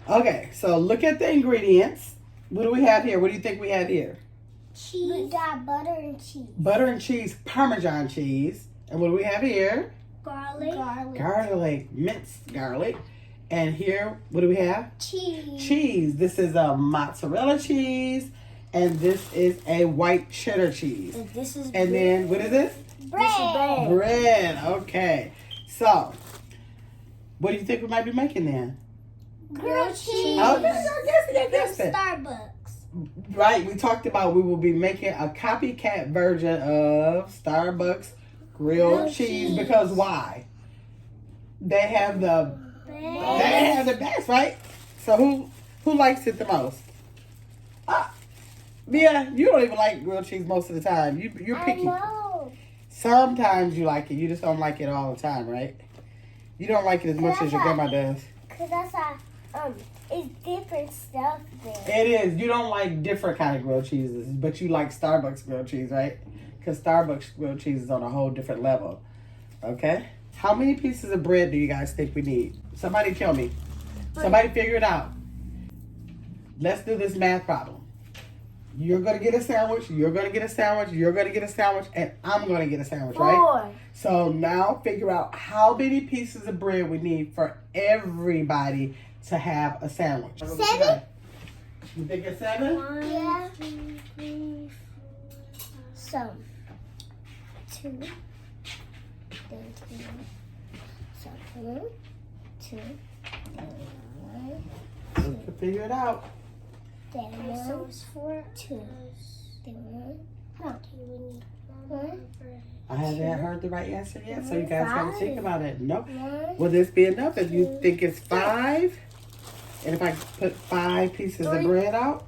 Okay, so look at the ingredients. What do we have here? What do you think we have here? Cheese. We got butter and cheese. Butter and cheese, Parmesan cheese. And what do we have here? Garlic. Garlic, minced garlic. And here, what do we have? Cheese. Cheese. This is a mozzarella cheese. And this is a white cheddar cheese. And this is And then, what is this? bread. Bread. Okay. So, what do you think we might be making then? Grilled cheese. Oh, I guess From it. Starbucks. Right, we talked about we will be making a copycat version of Starbucks grilled cheese because why? They have the best, right? So who likes it the most? Mia, you don't even like grilled cheese most of the time. You're picky. I know. Sometimes you like it. You just don't like it all the time, right? You don't like it as much as your grandma does. Cause that's it's different stuff there. It is. You don't like different kind of grilled cheeses, but you like Starbucks grilled cheese, right? Because Starbucks grilled cheese is on a whole different level. Okay? How many pieces of bread do you guys think we need? Somebody tell me. Somebody figure it out. Let's do this math problem. You're going to get a sandwich, you're going to get a sandwich, you're going to get a sandwich, and I'm going to get a sandwich, right? 4. So now figure out how many pieces of bread we need for everybody to have a sandwich. 7? You think it's 7? 1, yeah. 2, 3, 4, 5. 2. Then 2. So 1, 2. Then 1. We can figure it out. Then 1. So it's 4. 2. Then 1. How do we need 1? I haven't heard the right answer yet, so you guys got to think about it. Nope. 1. Will this be enough if you think it's 5? And if I put 5 pieces of bread out,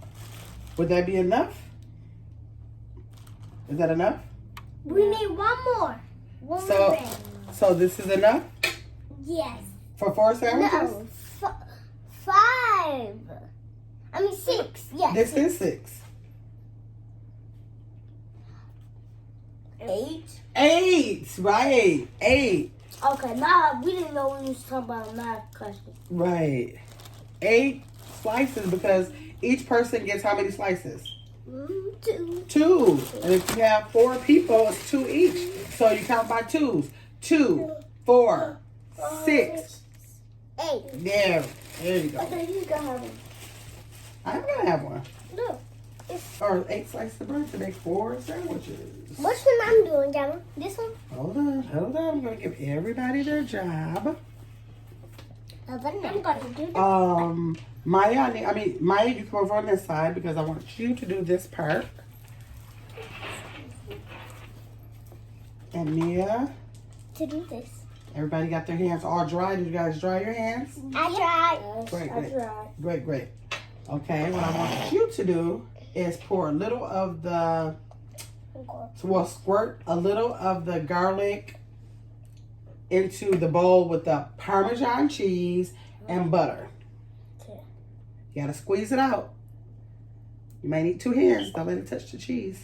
would that be enough? Is that enough? We need 1 more. One So- more bread. So this is enough Yes. for 4 sandwiches? No. 5. I mean 6. Yes. This is 6. 8. 8, right? 8, Okay, now we didn't know we was talking about a math question. right? 8 slices because each person gets how many slices? 2. 2. And if you have 4 people, it's 2 each. So you count by 2s. 2, 4, 6. 8. There you go. Okay, you can have one. I'm gonna have one. No. Or 8 slices of bread to make 4 sandwiches. Which one I'm doing, Gamma? This one? Hold on. I'm gonna give everybody their job. I'm gonna do that. Maya, you come over on this side because I want you to do this part. And Mia, To do this. everybody got their hands all dry. Did you guys dry your hands? I tried. Great, I great. tried. Great. Okay, what I want you to do is pour a little of the, squirt a little of the garlic into the bowl with the Parmesan cheese and butter. Okay. You gotta squeeze it out. You may need 2 hands. Don't let it touch the cheese.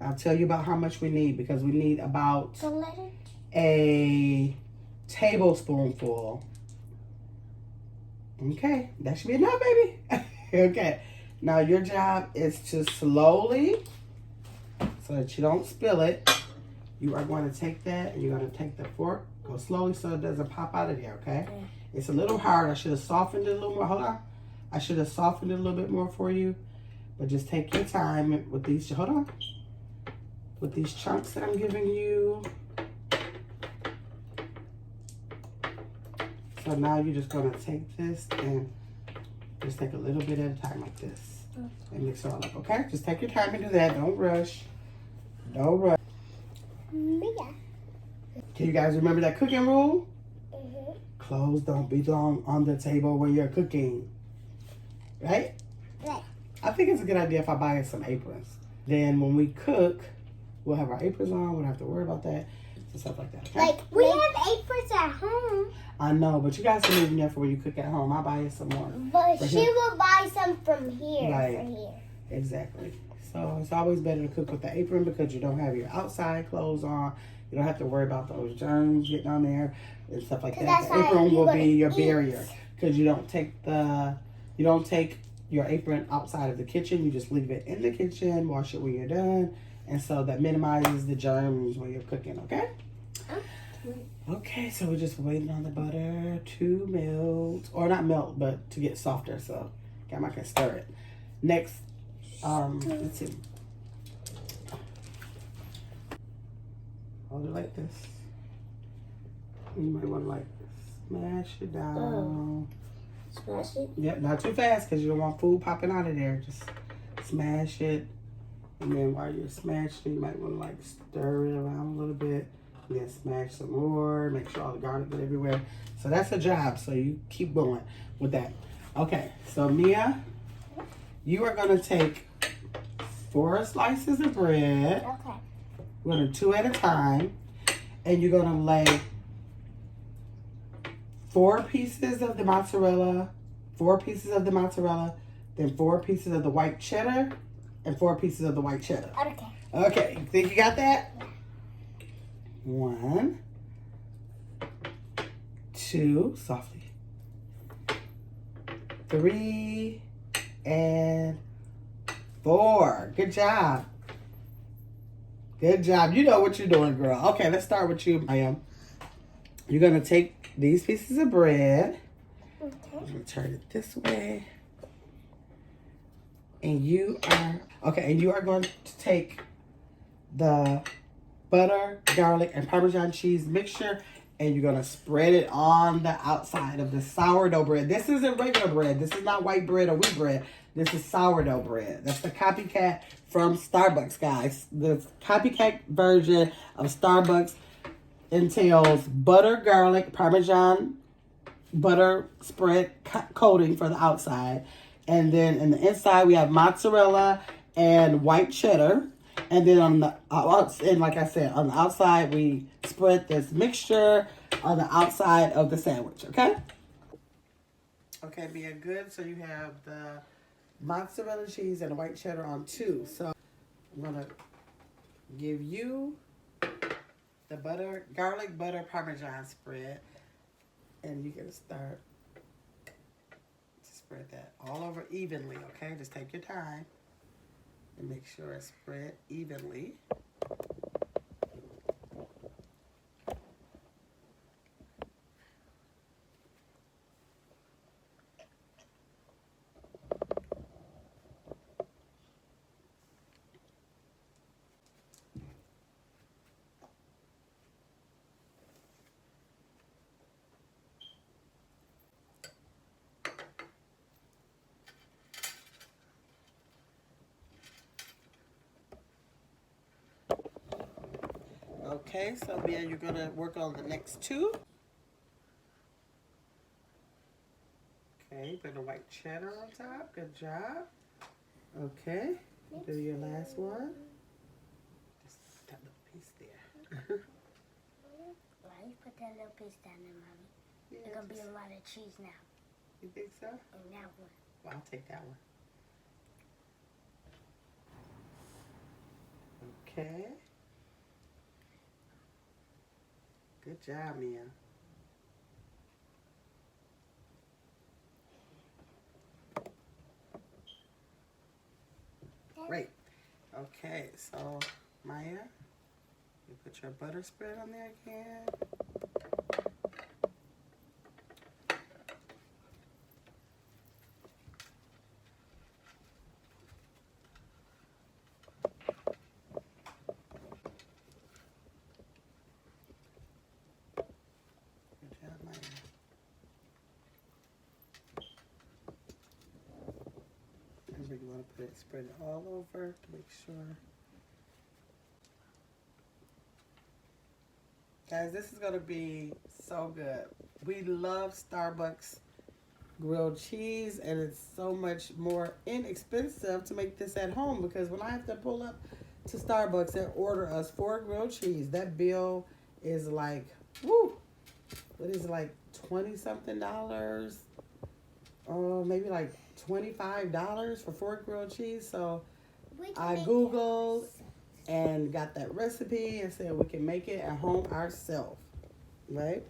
I'll tell you about how much we need because we need about Don't let it. a tablespoonful. Okay, that should be enough, baby. Okay, now your job is to slowly, so that you don't spill it, you are going to take that and you're going to take the fork, go slowly so it doesn't pop out of there, okay? It's a little hard. I should have softened it a little more. Hold on. I should have softened it a little bit more for you, but just take your time with these, hold on. With these chunks that I'm giving you. So now you're just gonna take this and just take a little bit at a time like this and mix it all up, okay? Just take your time and do that. Don't rush. Don't rush. Yeah. Can you guys remember that cooking rule? Mm-hmm. Clothes don't belong on the table when you're cooking. Right? Right. I think it's a good idea if I buy us some aprons. Then when we cook, we'll have our aprons on. We don't have to worry about that. And stuff like that. Okay? Like, we have aprons at home. I know, but you guys can leave them there for when you cook at home. I'll buy you some more. But For she him. will buy some from here. Right. From here. Exactly. So it's always better to cook with the apron because you don't have your outside clothes on. You don't have to worry about those germs getting on there and stuff like 'Cause that. that's The how apron you will gonna be your eat. barrier. because you don't take your apron outside of the kitchen. You just leave it in the kitchen, wash it when you're done, and so that minimizes the germs when you're cooking, okay? Okay, so we're just waiting on the butter to melt, or not melt, but to get softer. So Grandma can stir it. Next, let's see. Hold it like this. You might want to like smash it down. Smash it? Yep, not too fast because you don't want food popping out of there. Just smash it. And then while you're smashing, you might want to like stir it around a little bit. And then smash some more. Make sure all the garlic get everywhere. So that's a job. So you keep going with that. Okay, so Mia, you are going to take 4 slices of bread. Okay. We're going to 2 at a time. And you're going to lay 4 pieces of the mozzarella, 4 pieces of the mozzarella, then 4 pieces of the white cheddar, and 4 pieces of the white cheddar. Okay. Okay, you think you got that? 1, 2, softly. 3, and 4. Good job. Good job. You know what you're doing, girl. Okay, let's start with you, Maya. You're going to take these pieces of bread. Okay. I'm going to turn it this way. And you are going to take the butter, garlic, and Parmesan cheese mixture, and you're going to spread it on the outside of the sourdough bread. This isn't regular bread. This is not white bread or wheat bread. This is sourdough bread. That's the Copycat from Starbucks, guys. The Copycat version of Starbucks entails butter, garlic, Parmesan, butter spread coating for the outside. And then in the inside, we have mozzarella and white cheddar. And then on the and like I said, on the outside, we spread this mixture on the outside of the sandwich, okay? Okay, Mia, good. So you have the mozzarella cheese and the white cheddar on 2. So I'm going to give you the butter, garlic butter Parmesan spread. And you can start to spread that all over evenly, okay? Just take your time and make sure it's spread evenly. Okay, so Mia, you're gonna work on the next 2. Okay, put the white cheddar on top. Good job. Okay, do your last one. Just put that little piece there. Why you put that little piece down there, Mommy? Yeah, There's gonna be a lot of cheese now. You think so? And that one. Well, I'll take that one. Okay. Good job, Mia. Great. Okay, so Maya, you put your butter spread on there again. Good job, Maya. Remember, you want to put it, spread it all over to make sure. Guys, this is going to be so good. We love Starbucks grilled cheese, and it's so much more inexpensive to make this at home, because when I have to pull up to Starbucks and order us 4 grilled cheese, that bill is like, woo, what is it, like $20-something? Oh, maybe like $25 for 4 grilled cheese. So I Googled and got that recipe and said we can make it at home ourselves, right?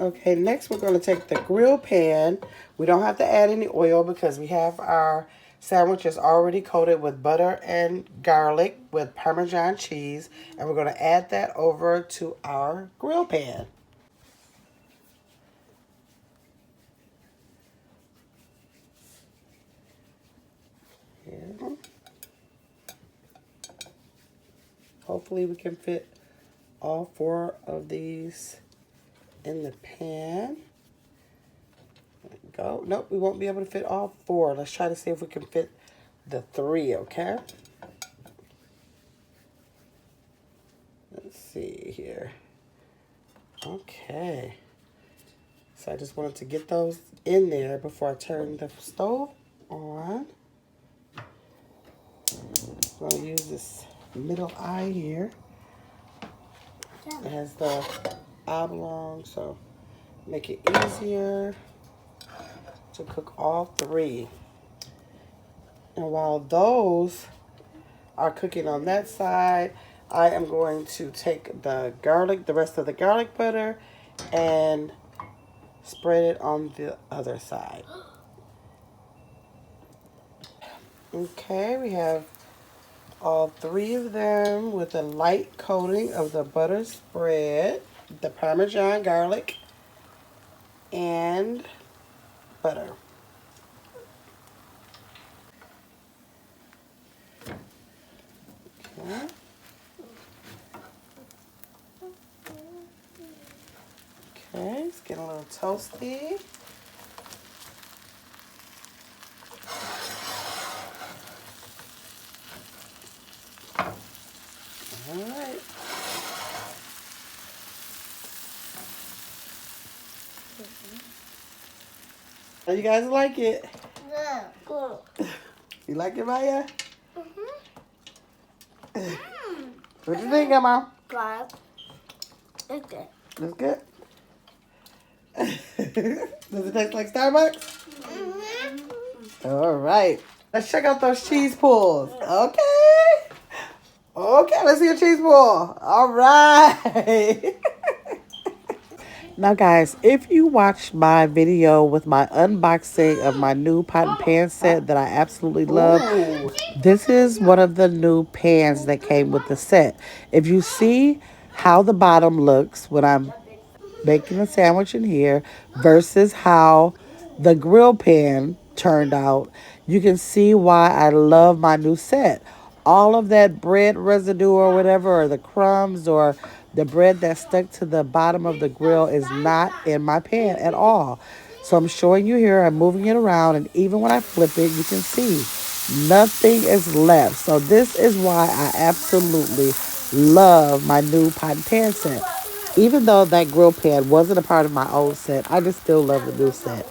Okay, next we're going to take the grill pan. We don't have to add any oil because we have our sandwiches already coated with butter and garlic with Parmesan cheese. And we're going to add that over to our grill pan. Yeah. Hopefully we can fit all 4 of these in the pan. There we go. Nope, we won't be able to fit all 4. Let's try to see if we can fit the 3, okay? Let's see here. Okay. So I just wanted to get those in there before I turn the stove on. I'm going to use this middle eye here. It has the oblong, so make it easier to cook all 3. And while those are cooking on that side, I am going to take the rest of the garlic butter, and spread it on the other side. Okay, we have all 3 of them with a light coating of the butter spread, the Parmesan garlic, and butter. Okay. Okay, it's getting a little toasty. All right. How you guys like it? Yeah. Cool. You like it, Maya? Mm-hmm. What you think, Emma? Good. It's good. It's good? Does it taste like Starbucks? Mm-hmm. All right. Let's check out those cheese pulls. Okay. Okay, let's see a cheese pull. All right. Now, guys, if you watched my video with my unboxing of my new pot and pan set that I absolutely love, this is one of the new pans that came with the set. If you see how the bottom looks when I'm making a sandwich in here versus how the grill pan turned out, you can see why I love my new set. All of that bread residue or whatever, or the crumbs or the bread that stuck to the bottom of the grill is not in my pan at all. So I'm showing you here, I'm moving it around, and even when I flip it, you can see nothing is left. So this is why I absolutely love my new pot and pan set. Even though that grill pan wasn't a part of my old set, I just still love the new set.